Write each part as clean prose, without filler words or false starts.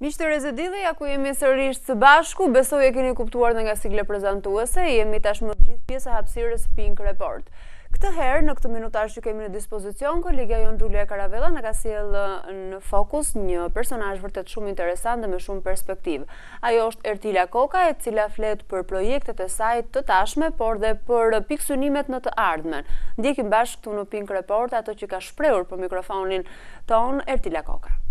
Miqtë Rezedilli, ku jemi sërish së bashku, besoj e keni kuptuar nga sigle prezantuese, jemi tashmë të gjithë pjesë e hapësirës Pink Report. Këtë herë, në këtë minutash që kemi në dispozicion, kolegja jon Julia Caravella na ka sjellë në fokus një personazh vërtet shumë interesant dhe me shumë perspektivë. Ajo është Ertila Koka, e cila flet për projektet e saj të tashme, por dhe për pikësynimet në të ardhmen. Ndjekim bashkë këtu në Pink Report ato që ka shprehur për mikrofonin ton Ertila Koka.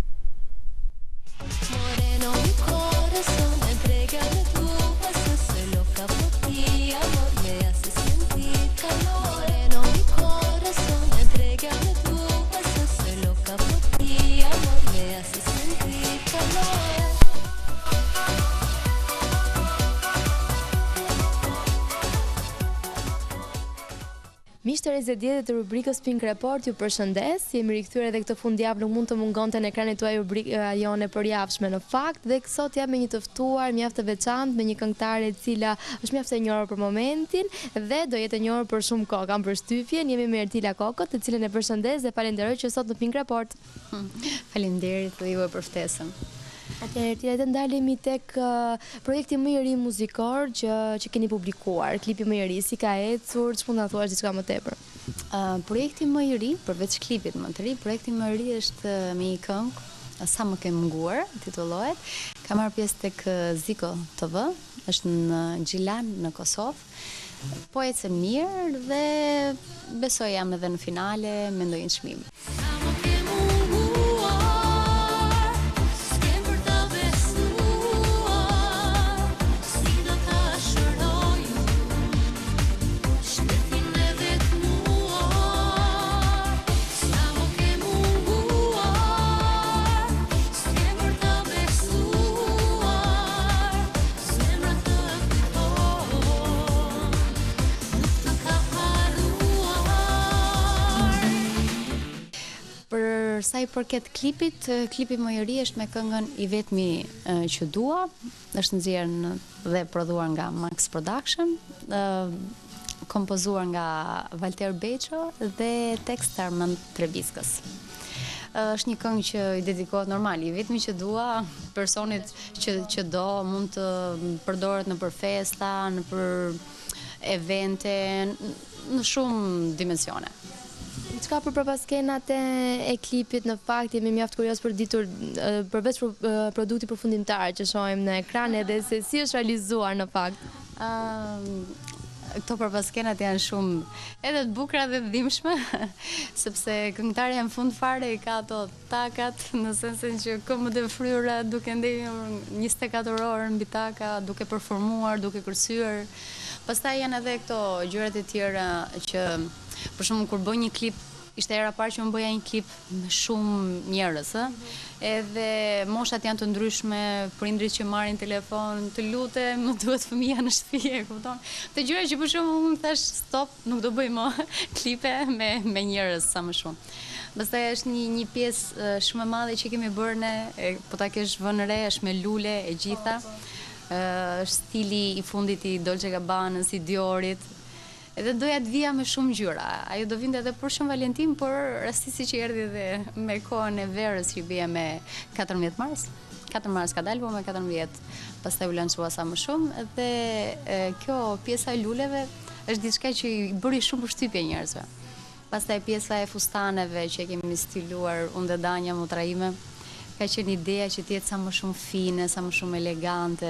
Moreno, mi corazón, entrégame tu beso, soy loca por ti, amor, me hace sentir calor. Moreno, mi corazón, entrégame tu beso, soy loca por ti, amor, me hace sentir calor. Miqtë Rezedilli të rubrikës Pink Report, ju përshëndes. Jemi rikthyer edhe këtë fundjavë, nuk mund të mungonte në ekranin tuaj rubrika jone përjavshme në fakt, dhe sot jam me një të ftuar mjaft të veçantë, me një këngëtare e cila është mjaft e njohur për momentin dhe do jetë e njohur për shumë kohë. Kam përshtypjen, jemi me Ertila Kokën, të cilën e përshëndes dhe falenderoj që sot në Pink Report. Faleminderit dhe juve për ftesën. Atëherë, të ndalemi tek projekti më i ri muzikor që keni publikuar, klipi më i ri, si ka ecur, ç'mund ta thuash diçka më tepër? Projekti më i ri, përveç klipit më të ri, projekti më i ri është me një këngë, Sa më ke munguar, titullohet. Ka marrë pjesë tek Ziko TV, është në Gjilan në Kosovë. Po ecën mirë dhe besoj jam edhe në finale me ndonjë çmim. Sa i përket klipit, klipi më i ri është me këngën I vetmi që dua, është nxjerrë dhe prodhuar nga Max Production, kompozuar nga Valter Beqo dhe tekst Armand Trebiskës. Është një këngë që I dedikohet normal, I vetmi që dua, personit që do, mund të përdoret në për festa, në për evente, në shumë dimensione. Çka për përpaskenat e klipit, në fakt jemi mjaft kurioz për ditur përveç produkti përfundimtar që shohim në ekran, edhe se si është realizuar në fakt. Këto përpaskenat janë shumë edhe të bukura dhe të dhimbshme, sepse këngëtarja në fund fare I ka ato takat, në sensin që këmbët e fryra duke ndenjur 24 orë mbi taka, duke performuar, duke kërcyer. Pastaj janë edhe këto gjërat e tjera që, për shembull, kur bëj një klip, ishte era parë që më bëja një klip me shumë njerëz, edhe moshat janë të ndryshme, prindrit që marrin telefon, të lutem, më duhet fëmia në shtëpi, e kupton? Të gjëra që për shembull unë thash stop, nuk do bëj më klipe me njerëz sa më shumë. Pastaj është një pjesë shumë e madhe që kemi bërë ne, po ta kesh vënë re, është me lule e gjitha. Është stili I fundit I Dolce Gabbanës, I Diorit. Edhe doja të vija me shumë gjyra. Ajo do vinte edhe për Shën Valentin, por rastisi që erdhi dhe me kohën e verës që bija me 14 mars. 4 mars ka dalë, po me 14. Pastaj u lançua sa më shumë dhe kjo pjesa e luleve është diçka që I bëri shumë përshtypje njerëzve. Pastaj pjesa e fustaneve që kemi stiluar unë dhe Danja Motraime, ka qenë ideja që t'jetë sa më shumë fine, sa më shumë elegante,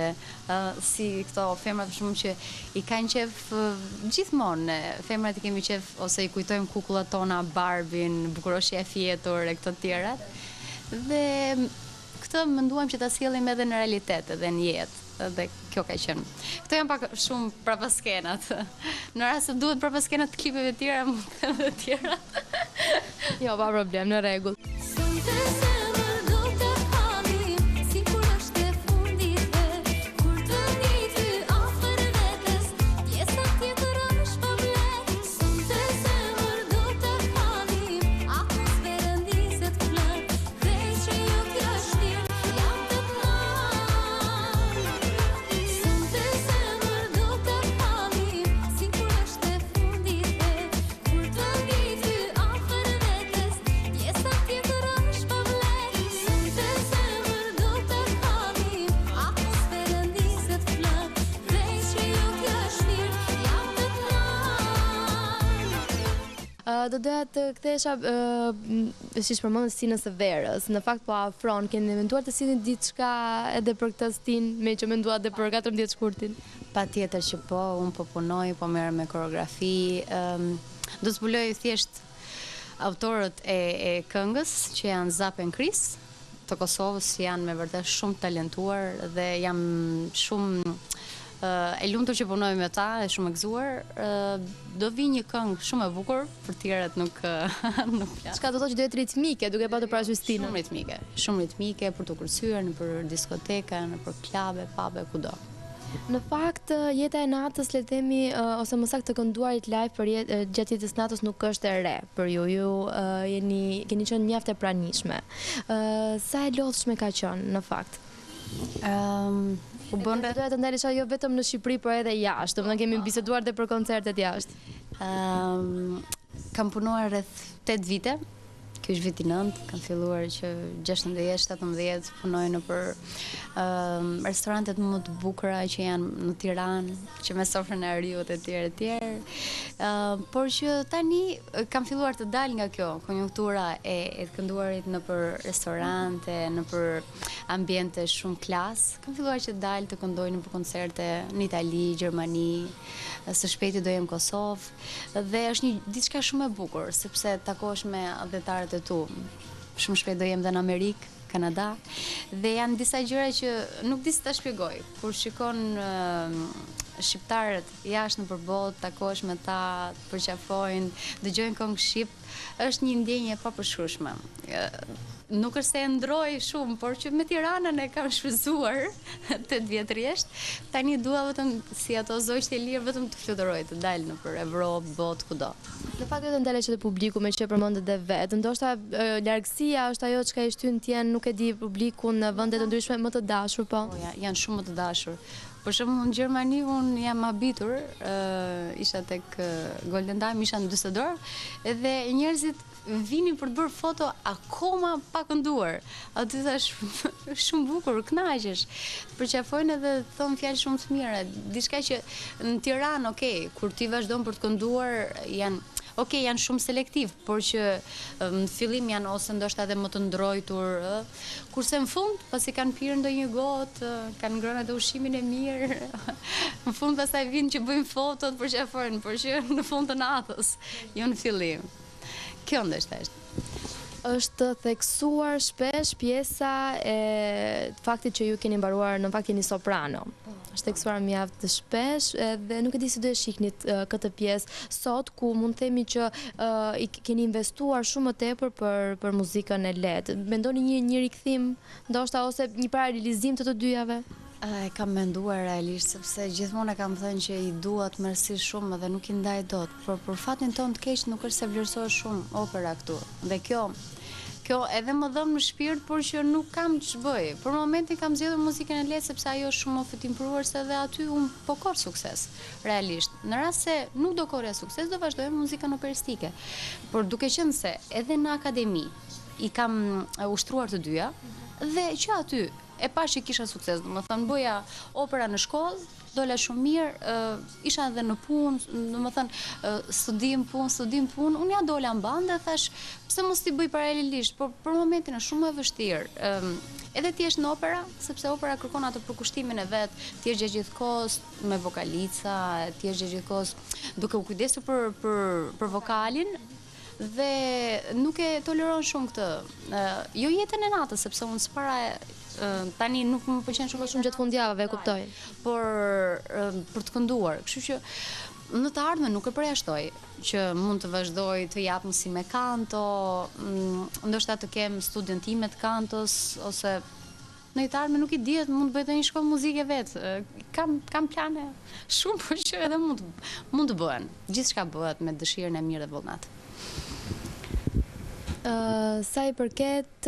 si këto femrat për shumë që I kanë qef gjithmonë, femrat I kemi qef ose I kujtojmë kukullat tona, Barbin, bukuroshja e fjetur e këto tjerat, dhe këtë menduam që ta sjellim edhe në realitet, edhe në jetë, dhe kjo ka qenë. Këto janë pak shumë prapaskenat. Në rast se duhet prapaskenat të klipeve tjera, mund të edhe tjera. Jo, pa problem, në rregull. Yes, I'm do doja të kthehesha siç përmendës Sinës së Verës. Në fakt po afron, keni menduar të sillni diçka edhe për këtë stin, me që menduat edhe për 14 shkurtin? Patjetër që po, unë po punoj, po merrem me koreografi. Do të zbuloj thjesht autorët e këngës që janë Zapen Kris të Kosovës, janë me vërtet shumë talentuar dhe jam shumë e lumtur që punoj me ta, e shumë e gëzuar. Do vi një këngë shumë e bukur, për tjerët nuk flas. Çka do të thotë që do jetë ritmike, duke patur parasysh stinën? Shumë ritmike për të kërcyer nëpër diskoteka, nëpër klabe, pube, kudo. Në fakt, jeta e natës, le të themi, ose më saktë të kënduarit live gjatë jetës natës nuk është e re për ju. Ju keni qenë mjaft e pranishme. Sa e lodhshme ka qenë në fakt? Doja të ndalesha jo vetëm në Shqipëri, por edhe jashtë. Domethënë kemi biseduar edhe për koncertet jashtë. Kam punuar rreth 8 vite. Ky është viti 9, kam filluar që 16-17 punoj nëpër restorantet më të bukura që janë në Tiranë, që me sofrën e Ariut e tjerë. Por që tani kam filluar të dal nga kjo konjunktura e të kënduarit nëpër restorante, nëpër ambiente shumë klas. Kam filluar që dal të këndoj nëpër koncerte në Itali, Gjermani, së shpejti do jem Kosovë dhe është një diçka shumë e bukur sepse takohesh me adhetarët e tu. Shumë shpejt do jem dhe në Amerikë, Kanada dhe janë disa gjëra që nuk di si ta shpjegoj. Kur shikon shqiptarët jashtë në përbot, takohesh me ta, të përqafojnë, dëgjojnë këngë shqip, është një ndjenje e papërshkrueshme. Nuk është se e ndroj shumë, por që me Tiranën e kam shfrytzuar 8 vjet rresht. Tani dua vetëm si ato zogjt e lirë vetëm të fluturoj, të dal nëpër Evropë, botë, kudo. Në fakt do të ndalesh te publiku me që përmendet edhe vet. Ndoshta largësia është ajo çka i shtyn tjen, nuk e di, publikun në vende të ndryshme më të dashur, po. Janë shumë më të dashur. Për shembull në Gjermani unë jam habitur, isha tek Golden Dime, isha në Düsseldorf, edhe njerëzit vinin për të bërë foto akoma pa kënduar. Aty thash shumë bukur, kënaqesh. Përqafojnë edhe thon fjalë shumë të mira. Diçka që në Tiranë, okay, kur ti vazhdon për të kënduar, janë shumë selektiv, por që në fillim janë ose ndoshta edhe më të ndrojtur, kurse në fund, pasi kanë pirë ndonjë gotë, kanë ngrënë edhe ushqimin e mirë, në fund pastaj vinë që bëjmë fotot, përqafojnë, por që në fund të natës, jo në fillim. Kjo ndoshta është. Është theksuar shpesh pjesa e faktit që ju keni mbaruar, në fakt jeni soprano. Është theksuar mjaft të shpesh dhe nuk e di si do e shiknit këtë pjesë sot, ku mund të themi që keni investuar shumë më tepër për muzikën e lehtë. Mendoni një rikthim, ndoshta, ose një paralelizim të dyjave? E kam menduar realisht, sepse gjithmonë e kam thënë që i duat mërsi shumë dhe nuk i ndaj dot, por për fatin ton të keq nuk është se vlerësohet shumë opera këtu. Dhe kjo edhe më dhëm në shpirt, por që nuk kam që bëj. Për momentin kam zgjedhur muzikën e lehtë sepse ajo është shumë më fitimruese dhe aty unë po korr sukses, realisht. Në rast se nuk do korrja sukses, do vazhdoj me muzikën operistike. Por duke qenë se edhe në akademi i kam ushtruar të dyja dhe që aty e pash që kisha sukses, domethënë bëja opera në shkollë, dola shumë mirë, isha edhe në punë, domethënë studim punë, unë ja dola në bandë dhe thash, pse mos t'i bëj paralelisht, por për momentin është shumë e vështirë. Edhe ti në opera, sepse opera kërkon atë përkushtimin e vet, ti je gjithkohës me vokalica, ti je gjithkohës duke u kujdesur për vokalin, dhe nuk e toleron shumë këtë. Jo jetën e natës, sepse unë s'para tani nuk më pëlqen shumë gjatë fundjavave, kuptoj. Por për të kënduar, kështu që në të ardhmen nuk e përjashtoj që mund të vazhdoj të jap mësim me kanto, ndoshta të kem studien time të kantos, ose në të ardhmen nuk i dihet, mund të bëj të një shkollë muzike vetë. Kam plane shumë, por që edhe mund të bëhen. Gjithçka bëhet me dëshirën e mirë dhe vullnat. Sa i përket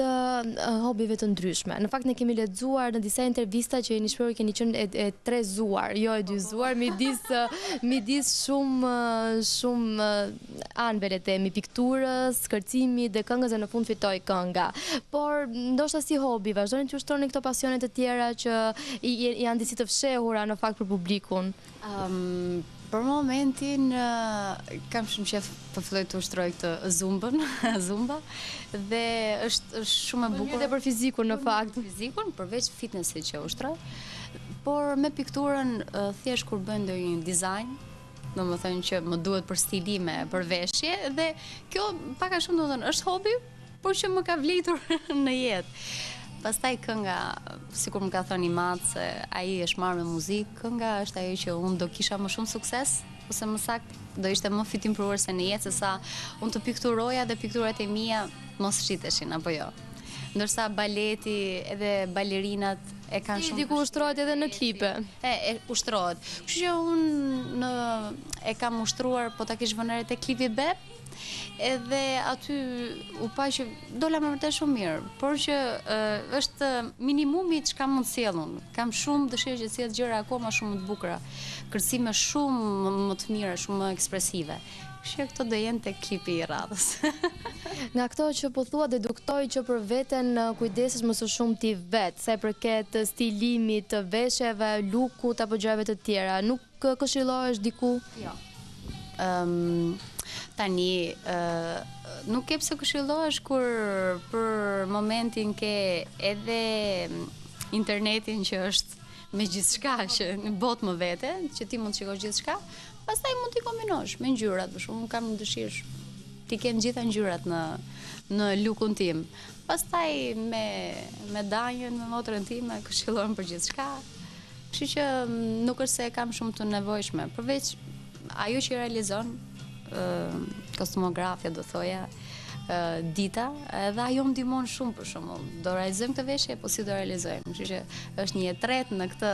hobive të ndryshme. Në fakt ne kemi lexuar në disa intervista që jeni shprehur keni qenë e trezuar, jo e dyzuar, midis shumë anëve, le të themi, pikturës, kërcimit dhe këngës, dhe në fund fitoi kënga. Por ndoshta si hobi vazhdoni të ushtroni këto pasione të tjera që janë disi të fshehura në fakt për publikun. Për momentin kam shumë qef të filloj të ushtroj këtë zumbën, zumba, dhe është shumë e bukur. Edhe për fizikun në fakt. Fizikun, përveç fitnessit që ushtroj, por me pikturën thjesht kur bëj ndonjë dizajn, domethënë që më duhet për stilime, për veshje, dhe kjo pak a shumë domethënë është hobi, por që më ka vlitur në jetë. Pastaj kënga, sikur më ka thënë i Mat se ai është marrë me muzikë, kënga është ajo që unë do kisha më shumë sukses, ose më saktë do ishte më fitimpruese në jetë, se sa unë të pikturoja dhe pikturat e mia mos shiteshin, apo jo. Ndërsa baleti edhe balerinat e kanë shumë. Diku ushtrohet edhe në klipe. Ushtrohet. Kështu që unë e kam ushtruar, po ta kish vënë te klipi Beb, edhe aty u pa që dola më vërtet shumë mirë, por që është minimumi çka mund sjell unë. Kam shumë dëshirë që sjell gjëra akoma shumë të bukura, kërcime shumë më të mira, shumë më ekspresive. Kështu që këto do jenë te klipi i radhës. Nga këto që po thua, deduktoj që për veten kujdesesh më së shumti vetë, sa i përket stilimit, të veshjeve, lukut apo gjërave të tjera. Nuk këshillohesh diku? Jo. Tani, nuk ke pse këshillohesh kur për momentin ke edhe internetin që është me gjithçka, që në botë më vete, që ti mund të shikosh gjithçka, pastaj mund t'i kombinosh me ngjyrat, për shembull, unë kam dëshirë ti kem gjitha ngjyrat në lukun tim. Pastaj me danjën, me motrën time, këshillohem për gjithçka. Kështu që nuk është se e kam shumë të nevojshme, përveç ajo që realizon kostumografja, do thoja, Dita, edhe ajo më ndihmon shumë, për shembull. Do realizojmë këtë veshje, po si do realizojmë. Kështu që është një tretë në këtë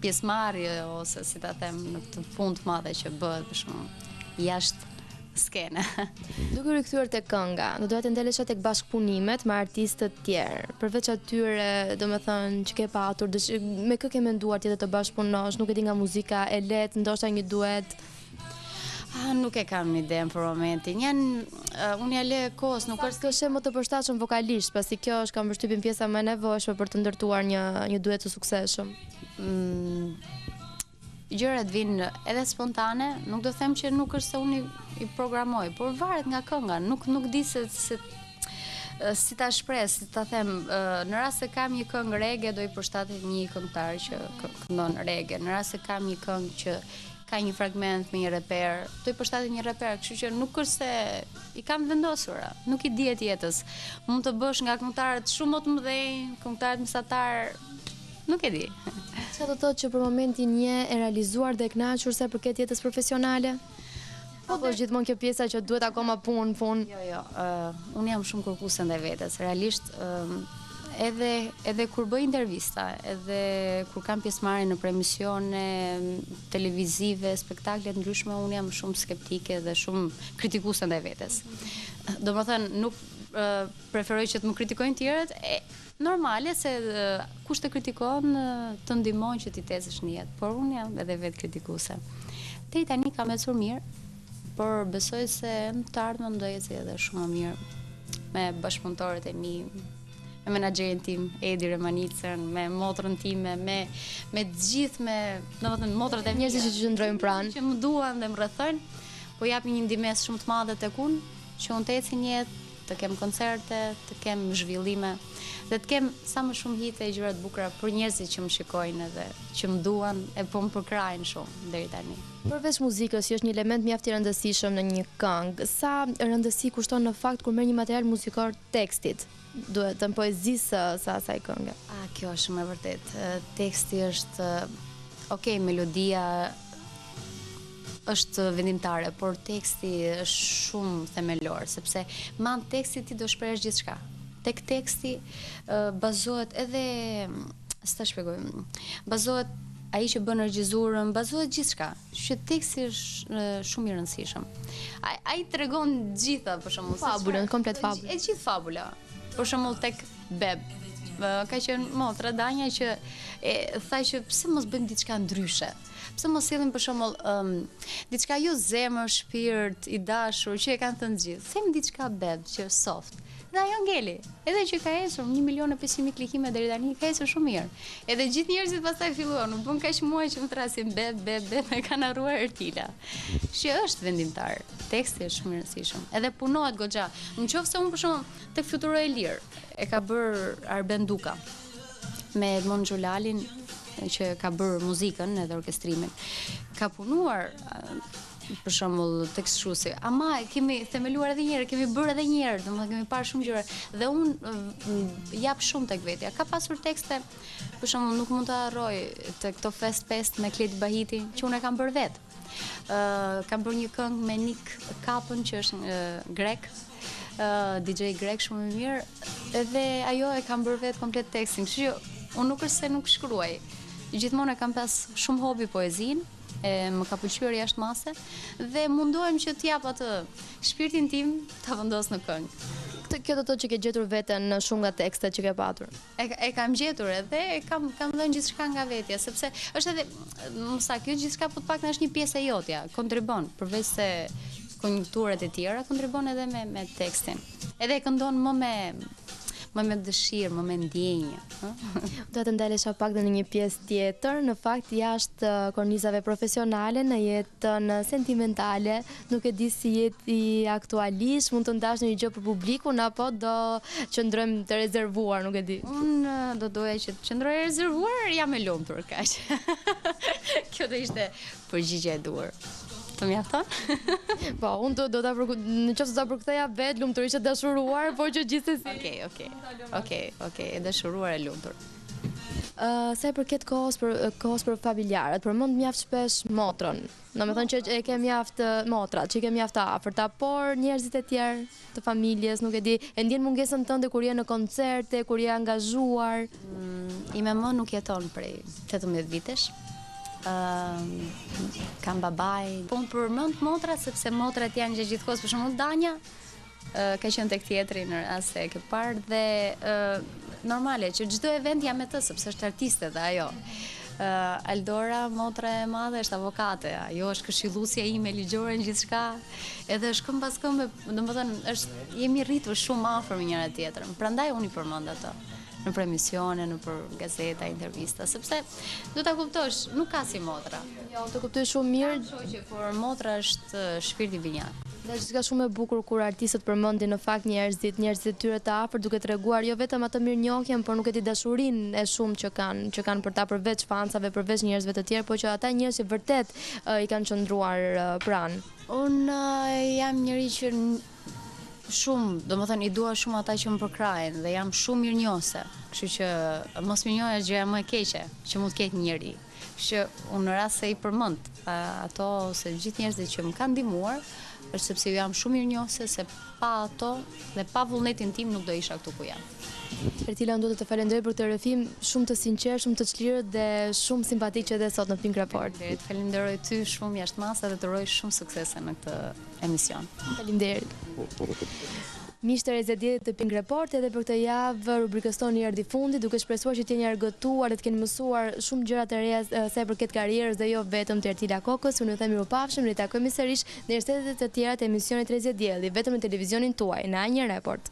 pjesëmarrje, ose si ta them, në këtë punë të madhe që bëhet, për shembull, jashtë skene. Duke rikthyer tek kënga, do doja të ndalesha tek bashkëpunimet me artistë të tjerë. Përveç atyre, domethënë, që ke patur, me kë ke menduar tjetër të bashkëpunosh? Nuk e di, nga muzika e lehtë, ndoshta një duet. Nuk e kam një ide për momentin. Unë ja lë kohës, nuk është Kështë më të përshtatshëm vokalisht, pasi kjo është, kam përshtypjen, pjesa më e nevojshme për të ndërtuar një duet të suksesshëm. Gjërat vinë edhe spontane, nuk do them që nuk është se unë i programoj, por varet nga kënga, nuk di se si ta shpres, si ta them, në rast se kam një këngë reggae, do i përshtatet një këngëtar që këndon reggae, në rast se kam një këngë që ka një fragment me një reper, do i përshtatet një reper, kështu që nuk është se i kam vendosura, nuk i dihet jetës. Mund të bësh nga këngëtarët shumë më të mëdhenj, këngëtarët mesatar, nuk e di. Çfarë do thotë që për momentin je e realizuar dhe e kënaqur sa përket jetës profesionale? Apo është gjithmonë kjo pjesa që duhet akoma punë? Jo, unë jam shumë kërkuese ndaj vetes. Realisht, edhe kur bëj intervista, edhe kur kam pjesëmarrje në emisione televizive, spektakle të ndryshme, unë jam shumë skeptike dhe shumë kritikuese ndaj vetes. Domethënë, nuk preferoj që të më kritikojnë tjerët, normale se kush të kritikon të ndihmon që ti tezësh në jetë, por unë jam edhe vetë kritikuese. Deri tani kam ecur mirë, por besoj se në të ardhmen do ecë edhe shumë më mirë me bashkëpunëtorët e mi, me menaxherin tim Edi Remanicën, me motrën time, me të gjithë, domethënë motrat e mia, Njerëzit që qëndrojnë pranë, që më duan dhe më rrethojnë, po japin një ndihmës shumë të madhe tek unë, që unë të ecë një jetë, të kem koncerte, të kem zhvillime, dhe të kem sa më shumë hite e gjëra të bukura për njerëzit që më shikojnë edhe që më duan, e po më përkrajnë shumë deri tani. Përveç muzikës, që është një element mjaft i rëndësishëm në një këngë, sa rëndësi kushton në fakt kur merr një material muzikor tekstit? Duhet të poezisë sa asaj këngë. Kjo është shumë e vërtet. Teksti është, okay, melodia është vendimtare, por teksti është shumë themelor, sepse me anë tekstit ti do shprehësh gjithçka. Tek teksti bazohet edhe, si ta shpjegoj, bazohet ai që bën regjizurën, bazohet gjithçka. Që teksti është shumë i rëndësishëm. Ai tregon gjitha, për shembull, Fabulën, komplet fabulë. E gjithë fabula. Për shembull tek Beb, ka qenë motra Danja që tha që pse mos bëjmë diçka ndryshe. Pse mos sillim për shembull diçka jo zemër, shpirt, i dashur, që e kanë thënë gjithë. Them diçka Beb që është soft. Dhe ajo ngeli. Edhe që ka ecur 1.500.000 klikime deri tani, ka ecur shumë mirë. Edhe gjithë njerëzit pastaj filluan, u bën kaq muaj që më thrasin be, me kanë harruar Ertila. Që është vendimtar. Teksti është shumë i rëndësishëm. Edhe punohet goxha. Nëse unë për shembull tek Futuro e Lirë e ka bër Arben Duka me Edmond Xhulalin që ka bërë muzikën edhe orkestrimin. Ka punuar për shembull tekstshuesi, ama kemi themeluar edhe një herë, kemi bërë edhe një herë, domethënë kemi parë shumë gjëra dhe unë jap shumë tek vetja. Ka pasur tekste, për shembull nuk mund ta harroj te këto fest me Kleti Bahiti, që unë e kam bërë vet. Kam bërë një këngë me Nick Kapën që është grek, DJ grek shumë i mirë, edhe ajo e kam bërë vet komplet tekstin. Kështu që unë nuk është se nuk shkruaj. Gjithmonë e kam pas shumë hobi poezinë. Më ka pëlqyer jashtë mase dhe mundohem që t'jap atë shpirtin tim ta vendos në këngë. Kjo do të thotë që ke gjetur veten në shumë nga tekstet që ke patur. E kam gjetur edhe kam dhënë gjithçka nga vetja, sepse është edhe mësa kjo gjithçka po të paktën është një pjesë e jotja, kontribon përveç se konjunkturat e tjera, kontribon edhe me tekstin. Edhe e këndon më me dëshirë, më me ndjenjë. Do të ndalesha pak dhe në një pjesë tjetër, në fakt jashtë kornizave profesionale, në jetën sentimentale, nuk e di si jeti aktualisht, mund të ndash në një gjë për publikun, apo do qëndrojmë të rezervuar, nuk e di. Unë do doja që të qëndroj e rezervuar, jam e lumtur kaq. Kjo do ishte përgjigje e duhur. Të mjafton? Po, unë do ta në qoftë se ta përktheja vet lumturisht e dashuruar, por që gjithsesi. Okej, e dashuruar e lumtur. Sa i përket kohës për familjarët, përmend mjaft shpesh motrën. Domethënë që e ke mjaft motrat, që e ke mjaft afërta, por njerëzit e tjerë të familjes, nuk e di, e ndjen mungesën tënde kur je në koncerte, kur je angazhuar. Ime nuk jeton prej 18 vitesh. Kam babaj. Po më përmend motra sepse motrat janë gjithkohës, për shembull Danja ka qenë tek teatri në rast se e ke parë dhe normale që çdo event jam me të sepse është artiste dhe ajo. Aldora, motra e madhe, është avokate, ajo është këshilluesja ime ligjore në gjithçka, edhe është këmbë pas këmbë, domethënë jemi rritur shumë afër me njëra tjetrën. Prandaj unë i përmend ato. Në për emisione, në për gazeta, intervista, sepse do ta kuptosh, nuk ka si motra. Jo, të kuptoj shumë mirë, Shoqe, por motra është shpirti binjak. Dhe është shumë e bukur kur artistët përmendin në fakt njerëzit e tyre të afërt, duke treguar jo vetëm atë mirënjohjen, por nuk e di dashurinë e shumë që kanë për ta përveç fansave, përveç njerëzve të tjerë, por që ata njerëz që vërtet i kanë qëndruar pranë. Unë jam njëri që shumë, domethënë i dua shumë ata që më përkrahen dhe jam shumë mirënjohëse. Kështu që mos mirënjohja është gjëja më e keqe që mund të ketë njëri. Kështu që unë në rast se i përmend ato ose gjithë njerëzit që më kanë ndihmuar, është sepse ju jam shumë mirënjohëse se pa ato dhe pa vullnetin tim nuk do isha këtu ku jam. Ertila, unë do të të falenderoj për këtë rrëfim shumë të sinqert, shumë të çlirë dhe shumë simpatik që edhe sot në Pink Report. Falenderoj ty shumë jashtë masa dhe të uroj shumë suksese në këtë emision. Faleminderit. Miqtë e zgjedhjet të Pink Report edhe për këtë javë rubrikës tonë erdhi fundi, duke shpresuar që të jeni argëtuar dhe të keni mësuar shumë gjëra të reja sa i përket karrierës dhe jo vetëm të Ertila Kokës. Unë ju them mirupafshim, ne takojmë sërish në rrjetet e tjera të emisionit 30 dielli vetëm në televizionin tuaj në A1 Report.